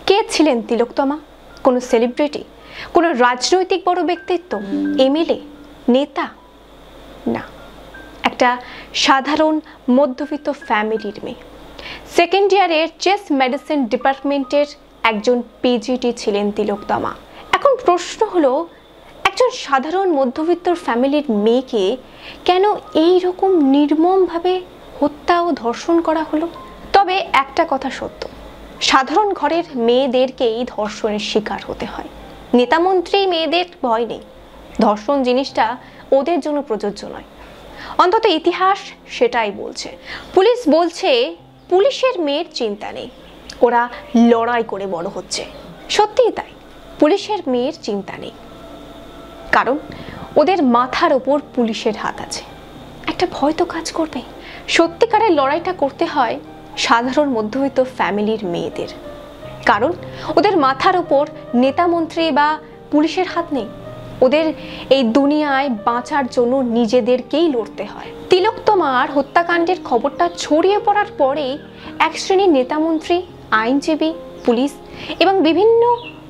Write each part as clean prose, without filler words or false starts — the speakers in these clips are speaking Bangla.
কে ছিলেন তিলোত্তমা? কোনো সেলিব্রিটি, কোনো রাজনৈতিক বড় ব্যক্তিত্ব, এমএলএ, নেতা? না, একটা সাধারণ মধ্যবিত্ত ফ্যামিলির মেয়ে। সেকেন্ড ইয়ারের চেস্ট মেডিসিন ডিপার্টমেন্টের একজন পিজিটি ছিলেন তিলোত্তমা। এখন প্রশ্ন হলো, একজন সাধারণ মধ্যবিত্ত ফ্যামিলির মেয়েকে কেন এই রকম নির্মমভাবে হত্যা ও ধর্ষণ করা হলো? তবে একটা কথা সত্য, সাধারণ ঘরের মেয়েদেরকেই ধর্ষণের শিকার হতে হয়। নেতামন্ত্রী মেয়েদের ভয় নেই, ধর্ষণ জিনিসটা ওদের জন্য প্রযোজ্য নয়, অন্তত ইতিহাস সেটাই বলছে। পুলিশ বলছে পুলিশের মেয়ের চিন্তা নেই, ওরা লড়াই করে বড় হচ্ছে। সত্যিই তাই, পুলিশের মেয়ের চিন্তা নেই, কারণ ওদের মাথার ওপর পুলিশের হাত আছে। একটা ভয় তো কাজ করবে। সত্যিকারের লড়াইটা করতে হয় সাধারণ মধ্যবিত্ত ফ্যামিলির মেয়েদের, কারণ ওদের মাথার ওপর নেতা মন্ত্রী বা পুলিশের হাত নেই। ওদের এই দুনিয়ায় বাঁচার জন্য নিজেদেরকেই লড়তে হয়। তিলোত্তমার হত্যাকাণ্ডের খবরটা ছড়িয়ে পড়ার পরেই এক শ্রেণীর নেতামন্ত্রী, আইনজীবী, পুলিশ এবং বিভিন্ন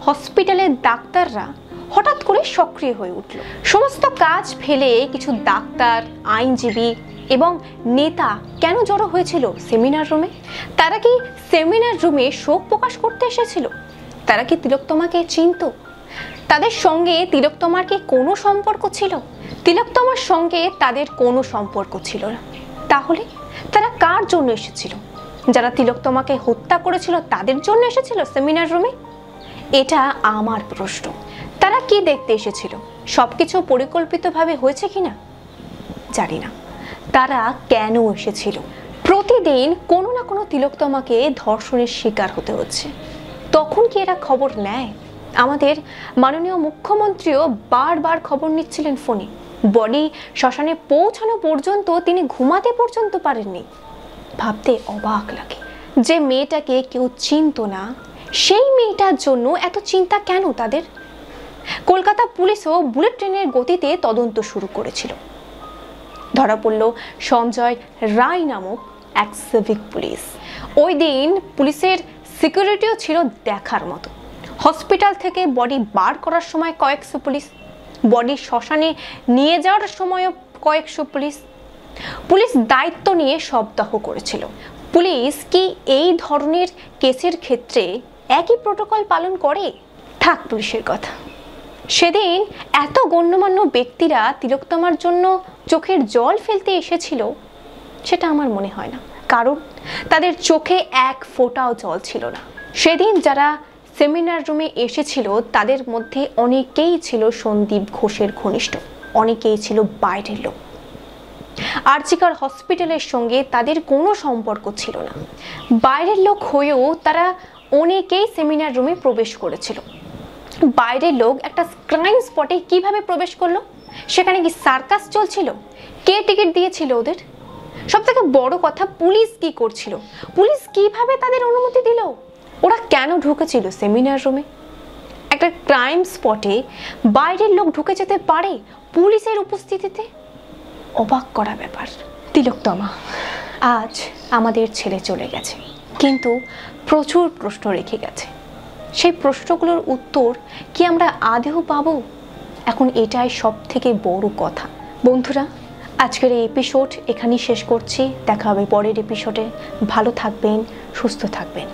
হসপিটালের ডাক্তাররা হঠাৎ করে সক্রিয় হয়ে উঠল। সমস্ত কাজ ফেলে কিছু ডাক্তার, আইনজীবী এবং নেতা কেন জড়ো হয়েছিল সেমিনার রুমে? তারা কি সেমিনার রুমে শোক প্রকাশ করতে এসেছিল? তারা কি তিলোত্তমাকে চিনত? তাদের সঙ্গে তিলোত্তমার কি কোনো সম্পর্ক ছিল? তিলোত্তমার সঙ্গে তাদের কোনো সম্পর্ক ছিল না। তাহলে তারা কার জন্য এসেছিল? যারা তিলোত্তমাকে হত্যা করেছিল তাদের জন্য এসেছিল সেমিনার রুমে? এটা আমার প্রশ্ন। তারা কি দেখতে এসেছিল? সবকিছু পরিকল্পিতভাবে হয়েছে কিনা জানি না। তারা কেন এসেছিল? প্রতিদিন কোনো না কোনো তিলোত্তমাকে ধর্ষণের শিকার হতে হচ্ছে, তখন কি এরা খবর নেয়? আমাদের মাননীয় মুখ্যমন্ত্রীও বারবার খবর নিচ্ছিলেন ফোনে। বডি শ্মশানে পৌঁছানো পর্যন্ত তিনি ঘুমাতে পর্যন্ত পারেননি। ভাবতে অবাক লাগে, যে মেয়েটাকে কেউ চিনত না, সেই মেয়েটার জন্য এত চিন্তা কেন তাদের? কলকাতা পুলিশও বুলেট ট্রেনের গতিতে তদন্ত শুরু করেছিল। ধরা পড়ল সঞ্জয় রায় নামক এক সিভিক পুলিশ। ওই দিন পুলিশের সিকিউরিটিও ছিল দেখার মতো। হসপিটাল থেকে বডি বার করার সময় কয়েকশো পুলিশ, বডি শ্মশানে নিয়ে যাওয়ার সময়ও কয়েকশো পুলিশ। পুলিশ দায়িত্ব নিয়ে শবদাহ করেছিল। পুলিশ কি এই ধরনের কেসের ক্ষেত্রে একই প্রোটোকল পালন করে? থাক পুলিশের কথা। সেদিন এত গণ্যমান্য ব্যক্তিরা তিলোত্তমার জন্য চোখের জল ফেলতে এসেছিল সেটা আমার মনে হয় না, কারণ তাদের চোখে এক ফোঁটাও জল ছিল না। সেদিন যারা সেমিনার রুমে এসেছিল তাদের মধ্যে অনেকেই ছিল সন্দীপ ঘোষের ঘনিষ্ঠ, অনেকেই ছিল বাইরের লোক। আরজিকর হসপিটালের সঙ্গে তাদের কোনো সম্পর্ক ছিল না। বাইরের লোক হয়েও তারা অনেকেই সেমিনার রুমে প্রবেশ করেছিল। বাইরের লোক একটা ক্রাইম স্পটে কিভাবে প্রবেশ করলো? সেখানে কি সার্কাস চলছিল? কে টিকিট দিয়েছিল ওদের? সবথেকে বড় কথা, পুলিশ কি করছিল? পুলিশ কিভাবে তাদের অনুমতি দিল? ওরা কেন ঢুকেছিল সেমিনার রুমে? একটা ক্রাইম স্পটে বাইরের লোক ঢুকে যেতে পারে পুলিশের উপস্থিতিতে? অবাক করা ব্যাপার। তিলোত্তমা আজ আমাদের ছেড়ে চলে গেছে, কিন্তু প্রচুর প্রশ্ন রেখে গেছে। সেই প্রশ্নগুলোর উত্তর কি আমরা আদেও পাবো? এখন এটাই সব থেকে বড় কথা। বন্ধুরা, আজকের এই এপিসোড এখানেই শেষ করছি। দেখা হবে পরের এপিসোডে। ভালো থাকবেন, সুস্থ থাকবেন।